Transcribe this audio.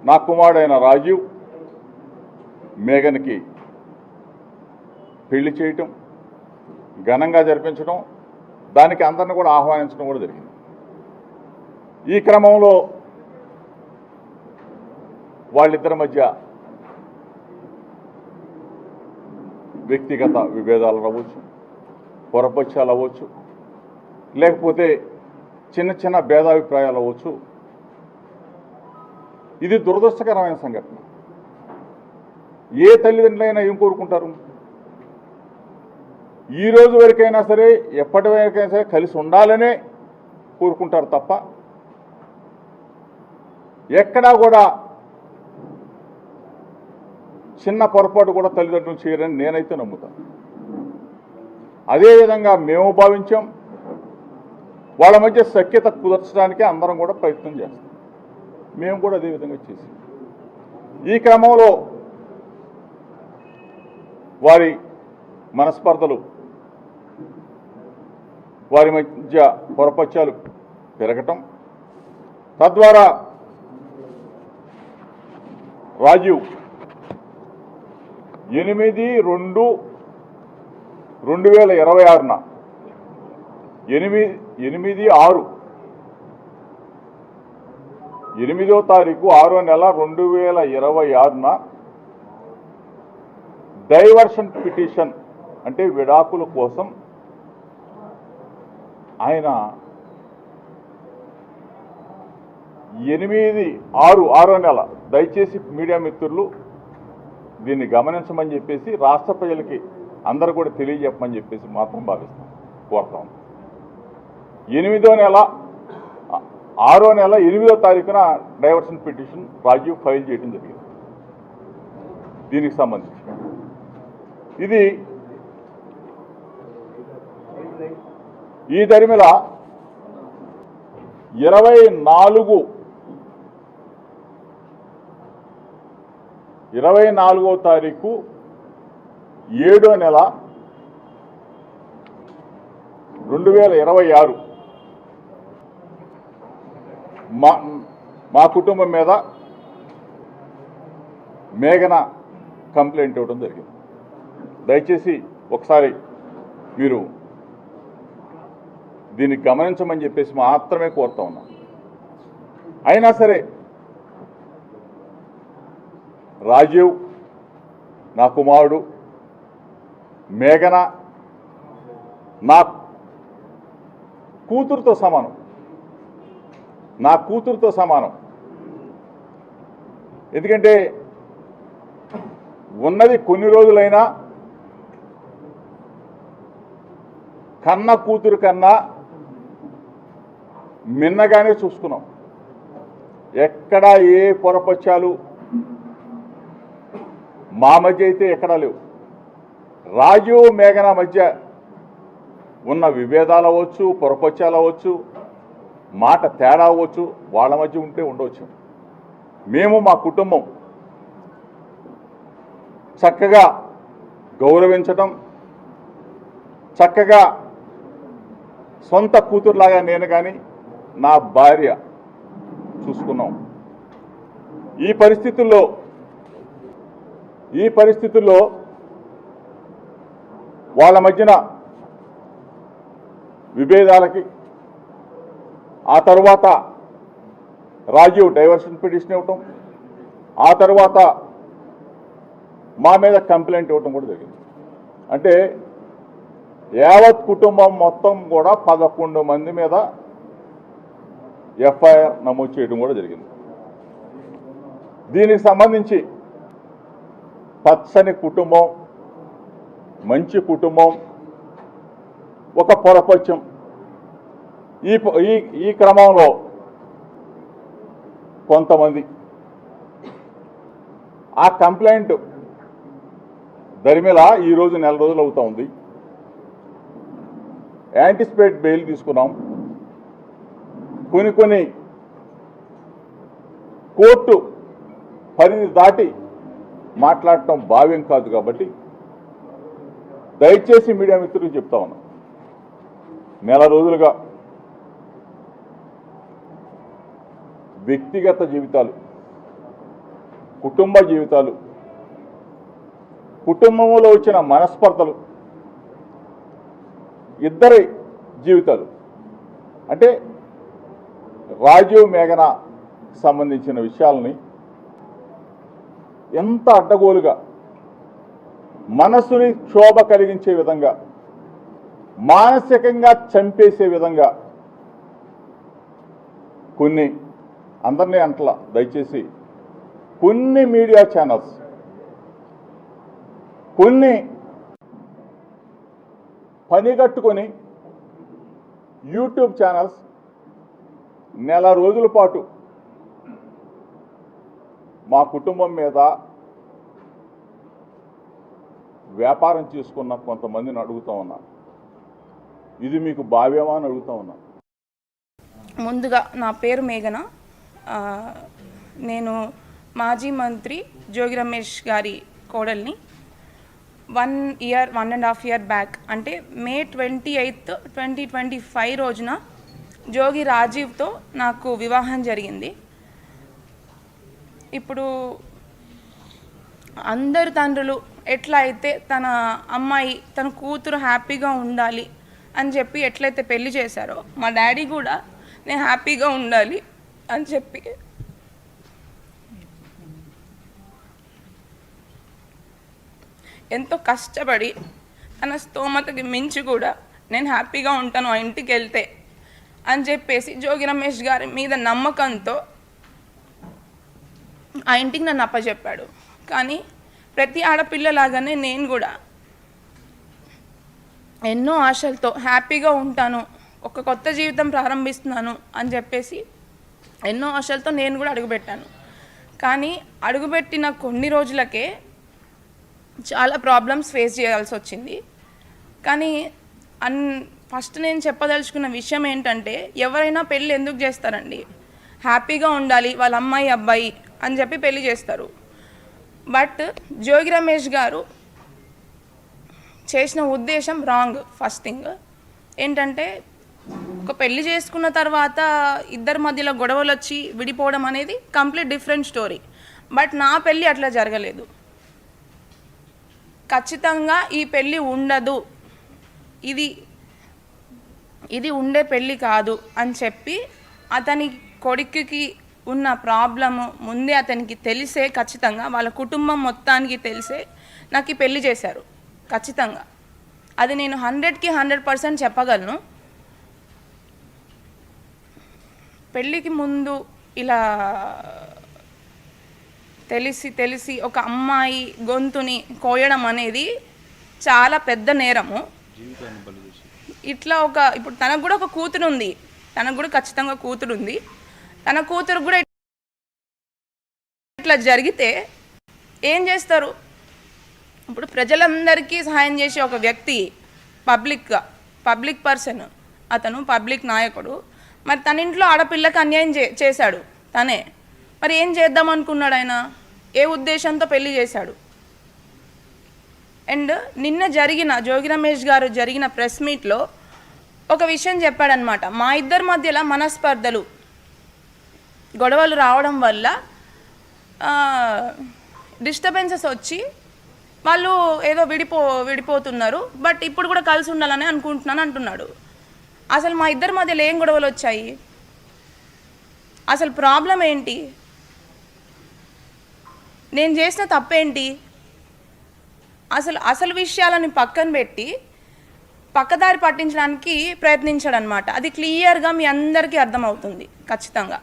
నా కుమారుడైన రాజీవ్ మేఘన్కి పెళ్లి చేయటం, ఘనంగా జరిపించడం, దానికి అందరిని కూడా ఆహ్వానించడం కూడా జరిగింది. ఈ క్రమంలో వాళ్ళిద్దరి మధ్య వ్యక్తిగత విభేదాలు అవ్వచ్చు, పొరపక్షాలు అవ్వచ్చు, లేకపోతే చిన్న చిన్న భేదాభిప్రాయాలు అవ్వచ్చు. ఇది దురదృష్టకరమైన సంఘటన. ఏ తల్లిదండ్రులైనా ఏం కోరుకుంటారు? ఈ రోజు వరకైనా సరే, ఎప్పటి వరకైనా సరే కలిసి ఉండాలనే కోరుకుంటారు తప్ప ఎక్కడా కూడా చిన్న పొరపాటు కూడా తల్లిదండ్రులు చేయరని నేనైతే నమ్ముతాను. అదేవిధంగా మేము భావించాం. వాళ్ళ మధ్య సఖ్యత కుదర్చడానికి అందరం కూడా ప్రయత్నం చేస్తాం. మేము కూడా అదేవిధంగా చేసాం. ఈ క్రమంలో వారి మనస్పర్ధలు, వారి మధ్య పొరపక్షాలు పెరగటం, తద్వారా రాజీవ్ 8/2/2026 8వ తారీఖు 6వ నెల 2026 డైవర్షన్ పిటిషన్ అంటే విడాకుల కోసం ఆయన 6వ నెల, దయచేసి మీడియా మిత్రులు దీన్ని గమనించమని చెప్పేసి, రాష్ట్ర ప్రజలకి అందరూ కూడా తెలియజెప్పమని చెప్పేసి మాత్రం భావిస్తాం, కోరుతాం. 6వ నెల 8వ తారీఖున డైవర్షన్ పిటిషన్ రాజీవ్ ఫైల్ చేయడం జరిగింది. దీనికి సంబంధించి ఇది ఈ దరిమిల 24వ తారీఖు 7వ నెల 2026 మా కుటుంబం మీద మేఘన కంప్లైంట్ ఇవ్వడం జరిగింది. దయచేసి ఒకసారి మీరు దీన్ని గమనించమని చెప్పేసి మాత్రమే కోరుతా ఉన్నాం. అయినా సరే రాజీవ్ నా కుమారుడు, మేఘన నా కూతురుతో సమానం. ఎందుకంటే ఉన్నది కొన్ని రోజులైనా కన్న కూతురు కన్నా మిన్నగానే చూసుకున్నాం. ఎక్కడా ఏ పొరపక్షాలు మా మధ్య అయితే ఎక్కడా లేవు. రాజీవ్ మేఘన మధ్య ఉన్న విభేదాలు అవ్వచ్చు, పొరపక్షాలు అవ్వచ్చు, మాట తేడా అవ్వచ్చు, వాళ్ళ మధ్య ఉంటే ఉండవచ్చు. మేము మా కుటుంబం చక్కగా గౌరవించటం, చక్కగా సొంత కూతురులాగా నేను కానీ నా భార్య చూసుకున్నాం. ఈ పరిస్థితుల్లో వాళ్ళ మధ్యన విభేదాలకి ఆ తర్వాత రాజీవ్ డైవర్షన్ పిటిషన్ ఇవ్వటం, ఆ తర్వాత మా మీద కంప్లైంట్ ఇవ్వటం కూడా జరిగింది. అంటే యావత్ కుటుంబం మొత్తం కూడా 11 మంది మీద ఎఫ్ఐఆర్ నమోదు చేయడం కూడా జరిగింది. దీనికి సంబంధించి పచ్చని కుటుంబం, మంచి కుటుంబం, ఒక పొరపక్షం. ఈ క్రమంలో కొంతమంది ఆ కంప్లైంట్ దరిమిలా ఈరోజు నెల రోజులు అవుతా ఉంది. యాంటిసిపేట్ బెయిల్ తీసుకున్నాం. కొన్ని కోర్టు పరిధి దాటి మాట్లాడటం భావ్యం కాదు. కాబట్టి దయచేసి మీడియా మిత్రులకు చెప్తా ఉన్నాం, నెల రోజులుగా వ్యక్తిగత జీవితాలు కుటుంబ జీవితాలు, కుటుంబంలో వచ్చిన మనస్పర్ధలు, ఇద్దరి జీవితాలు అంటే రాజీవ్ మేఘన సంబంధించిన విషయాలని ఎంత అడ్డగోలుగా మనసుని క్షోభ కలిగించే విధంగా, మానసికంగా చంపేసే విధంగా కొన్ని, అందరినీ అంటలా దయచేసి, కొన్ని మీడియా ఛానల్స్, కొన్ని పనిగట్టుకొని యూట్యూబ్ ఛానల్స్ నెల రోజుల పాటు మా కుటుంబం మీద వ్యాపారం చేసుకున్న కొంతమందిని అడుగుతా ఉన్నా, ఇది మీకు భావ్యమా అని అడుగుతా ఉన్నా. ముందుగా నా పేరు మేఘన. నేను మాజీ మంత్రి జోగి రమేష్ గారి కోడల్ని. 1.5 year బ్యాక్ అంటే May 28, 2025 రోజున జోగి రాజీవ్తో నాకు వివాహం జరిగింది. ఇప్పుడు అందరు తండ్రులు ఎట్లా అయితే తన అమ్మాయి, తన కూతురు హ్యాపీగా ఉండాలి అని చెప్పి ఎట్లయితే పెళ్లి చేశారో, మా డాడీ కూడా నేను హ్యాపీగా ఉండాలి అని చెప్పి ఎంతో కష్టపడి తన స్తోమతకి మించి కూడా నేను హ్యాపీగా ఉంటాను ఆ ఇంటికి వెళ్తే అని చెప్పేసి జోగి రమేష్ గారి మీద నమ్మకంతో ఆ ఇంటికి నన్ను అప్పచెప్పాడు. కానీ ప్రతి ఆడపిల్లలాగానే నేను కూడా ఎన్నో ఆశలతో హ్యాపీగా ఉంటాను, ఒక కొత్త జీవితం ప్రారంభిస్తున్నాను అని చెప్పేసి ఎన్నో ఆశలతో నేను కూడా అడుగుపెట్టాను. కానీ అడుగుపెట్టిన కొన్ని రోజులకే చాలా ప్రాబ్లమ్స్ ఫేస్ చేయాల్సి వచ్చింది. కానీ ఫస్ట్ నేను చెప్పదలుచుకున్న విషయం ఏంటంటే, ఎవరైనా పెళ్ళి ఎందుకు చేస్తారండి? హ్యాపీగా ఉండాలి వాళ్ళ అమ్మాయి అబ్బాయి అని చెప్పి పెళ్లి చేస్తారు. బట్ జోగి రమేష్ గారు చేసిన ఉద్దేశం రాంగ్. ఫస్ట్ థింగ్ ఏంటంటే, ఒక పెళ్లి చేసుకున్న తర్వాత ఇద్దరి మధ్యలో గొడవలు వచ్చి విడిపోవడం అనేది కంప్లీట్ డిఫరెంట్ స్టోరీ. బట్ నా పెళ్ళి అట్లా జరగలేదు. ఖచ్చితంగా ఈ పెళ్ళి ఉండదు, ఇది ఉండే పెళ్ళి కాదు అని చెప్పి అతని కొడుకుకి ఉన్న ప్రాబ్లము ముందే అతనికి తెలిసే, ఖచ్చితంగా వాళ్ళ కుటుంబం మొత్తానికి తెలిసే నాకు ఈ పెళ్ళి చేశారు. ఖచ్చితంగా అది నేను 100కి 100% చెప్పగలను. పెళ్ళికి ముందు ఇలా తెలిసి ఒక అమ్మాయి గొంతుని కోయడం అనేది చాలా పెద్ద నేరము. ఇట్లా ఇప్పుడు తనకు కూడా ఒక కూతురు ఉంది, తనకు కూడా ఖచ్చితంగా కూతురు ఉంది. తన కూతురు కూడా ఇట్లా జరిగితే ఏం చేస్తారు? ఇప్పుడు ప్రజలందరికీ సహాయం చేసే ఒక వ్యక్తి, పబ్లిక్ పర్సన్, అతను పబ్లిక్ నాయకుడు. మరి తన ఇంట్లో ఆడపిల్లకి అన్యాయం చేశాడు తనే. మరి ఏం చేద్దాం అనుకున్నాడు ఆయన? ఏ ఉద్దేశంతో పెళ్లి చేశాడు? అండ్ నిన్న జోగి రమేష్ గారు జరిగిన ప్రెస్ మీట్లో ఒక విషయం చెప్పాడనమాట. మా ఇద్దరి మధ్యలో మనస్పర్ధలు, గొడవలు రావడం వల్ల డిస్టర్బెన్సెస్ వచ్చి వాళ్ళు ఏదో విడిపోతున్నారు, బట్ ఇప్పుడు కూడా కలిసి ఉండాలని అనుకుంటున్నాను అంటున్నాడు. అసలు మా ఇద్దరి మధ్యలో ఏం గొడవలు వచ్చాయి? అసలు ప్రాబ్లం ఏంటి? నేను చేసిన తప్పేంటి? అసలు విషయాలని పక్కన పెట్టి పక్కదారి పట్టించడానికి ప్రయత్నించాడు అనమాట. అది క్లియర్గా మీ అందరికీ అర్థమవుతుంది ఖచ్చితంగా.